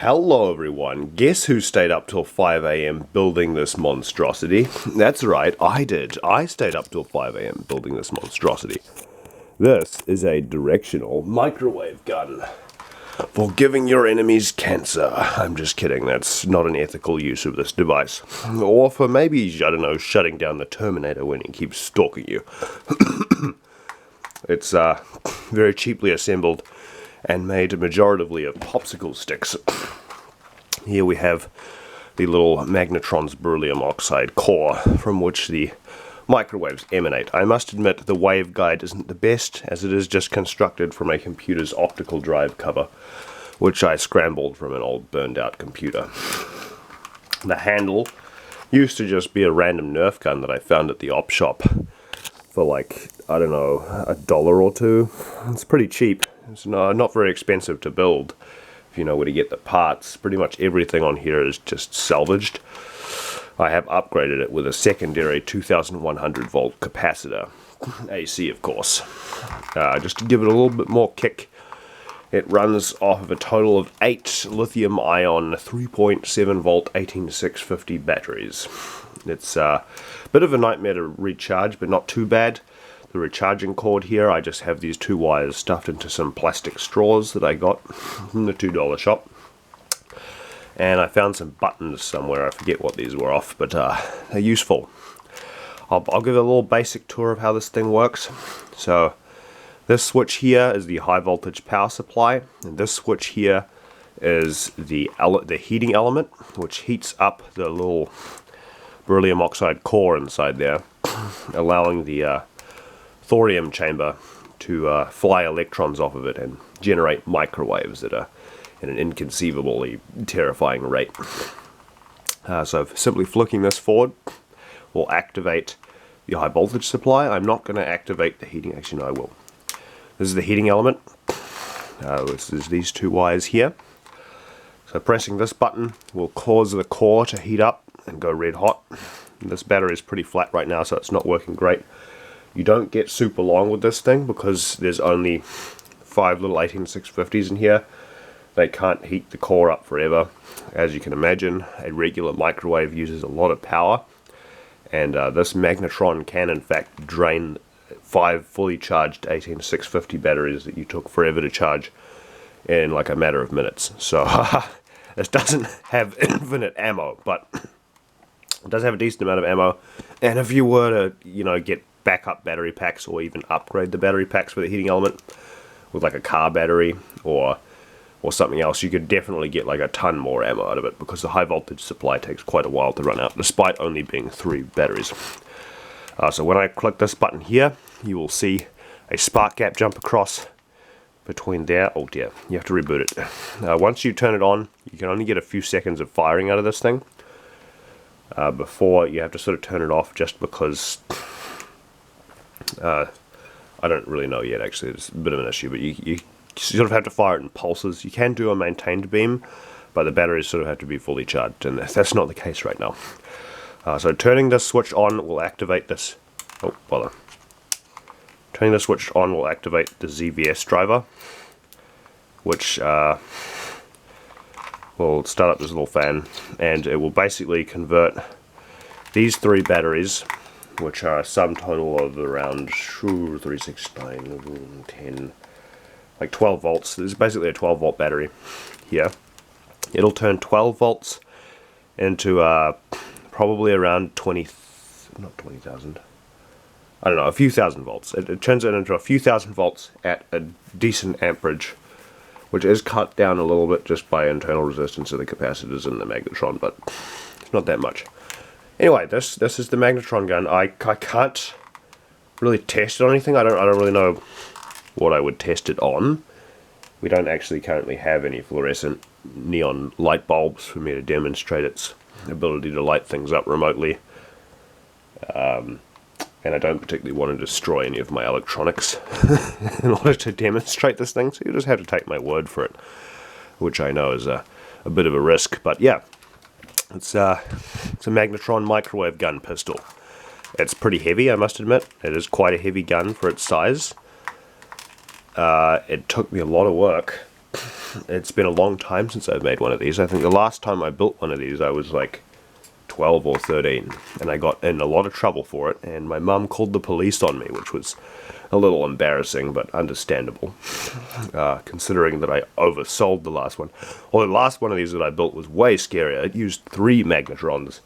Hello everyone, guess who stayed up till 5 AM building this monstrosity? That's right, I did. I stayed up till 5 AM building this monstrosity. This is a directional microwave gun for giving your enemies cancer. I'm just kidding, that's not an ethical use of this device. Or for maybe, I don't know, shutting down the Terminator when he keeps stalking you. It's very cheaply assembled and made majoritively of popsicle sticks. Here we have the little magnetron's beryllium oxide core from which the microwaves emanate. I must admit the waveguide isn't the best, as it is just constructed from a computer's optical drive cover, which I scrambled from an old burned out computer. The handle used to just be a random Nerf gun that I found at the op shop for like, I don't know, $1 or $2. It's pretty cheap. It's not very expensive to build if you know where to get the parts. Pretty much everything on here is just salvaged. I have upgraded it with a secondary 2100 volt capacitor, AC of course, just to give it a little bit more kick. It runs off of a total of 8 lithium ion 3.7 volt 18650 batteries. It's a bit of a nightmare to recharge, but not too bad. The recharging cord here, I just have these 2 wires stuffed into some plastic straws that I got from the $2 shop. And I found some buttons somewhere, I forget what these were off, but they're useful. I'll give a little basic tour of how this thing works. So this switch here is the high voltage power supply, and this switch here is the heating element, which heats up the little beryllium oxide core inside there, allowing the thorium chamber to fly electrons off of it and generate microwaves at an inconceivably terrifying rate. So simply flicking this forward will activate the high voltage supply. I'm not going to activate the heating, actually no I will. This is the heating element. This is these 2 wires here. So pressing this button will cause the core to heat up and go red hot. This battery is pretty flat right now, so it's not working great. You don't get super long with this thing because there's only 5 little 18650s in here. They can't heat the core up forever. As you can imagine, a regular microwave uses a lot of power, and this magnetron can in fact drain 5 fully charged 18650 batteries that you took forever to charge in like a matter of minutes. So this doesn't have infinite ammo, but it does have a decent amount of ammo. And if you were to, you know, get backup battery packs or even upgrade the battery packs for the heating element with like a car battery or something else, you could definitely get like a ton more ammo out of it, because the high voltage supply takes quite a while to run out despite only being 3 batteries. So when I click this button here, you will see a spark gap jump across between there. Oh dear, you have to reboot it. Once you turn it on, you can only get a few seconds of firing out of this thing before you have to sort of turn it off, just because I don't really know yet, actually. It's a bit of an issue, but you sort of have to fire it in pulses. You can do a maintained beam, but the batteries sort of have to be fully charged, and that's not the case right now. So turning this switch on will activate this. Oh, bother. Turning the switch on will activate the ZVS driver, which will start up this little fan, and it will basically convert these 3 batteries, which are a sum total of around 3, 6, 9, 10, like 12 volts. This is basically a 12 volt battery here. It'll turn 12 volts into probably around not 20,000. I don't know, a few thousand volts. It turns it into a few thousand volts at a decent amperage, which is cut down a little bit just by internal resistance of the capacitors and the magnetron, but it's not that much. Anyway, this is the magnetron gun. I can't really test it on anything. I don't really know what I would test it on. We don't actually currently have any fluorescent neon light bulbs for me to demonstrate its ability to light things up remotely. And I don't particularly want to destroy any of my electronics in order to demonstrate this thing, so you just have to take my word for it, which I know is a bit of a risk. But yeah, it's a magnetron microwave gun pistol. It's pretty heavy, I must admit. It is quite a heavy gun for its size. It took me a lot of work it's been a long time since I've made one of these. I think the last time I built one of these I was like 12 or 13, and I got in a lot of trouble for it, and my mum called the police on me, which was a little embarrassing, but understandable, considering that I oversold the last one. Well, the last one of these that I built was way scarier. It used 3 magnetrons,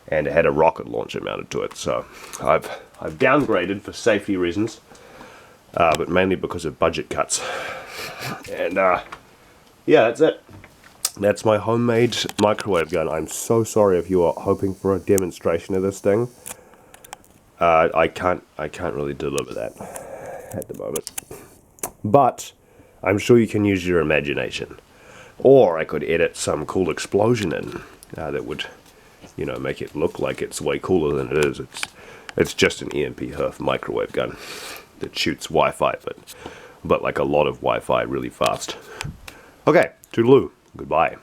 and it had a rocket launcher mounted to it, so I've downgraded for safety reasons, but mainly because of budget cuts. And, yeah, that's it. That's my homemade microwave gun. I'm so sorry if you are hoping for a demonstration of this thing. I can't really deliver that at the moment. But I'm sure you can use your imagination. Or I could edit some cool explosion in that would, you know, make it look like it's way cooler than it is. It's just an EMP H.E.R.F microwave gun that shoots Wi-Fi, but like a lot of Wi-Fi really fast. Okay, toodaloo. Goodbye.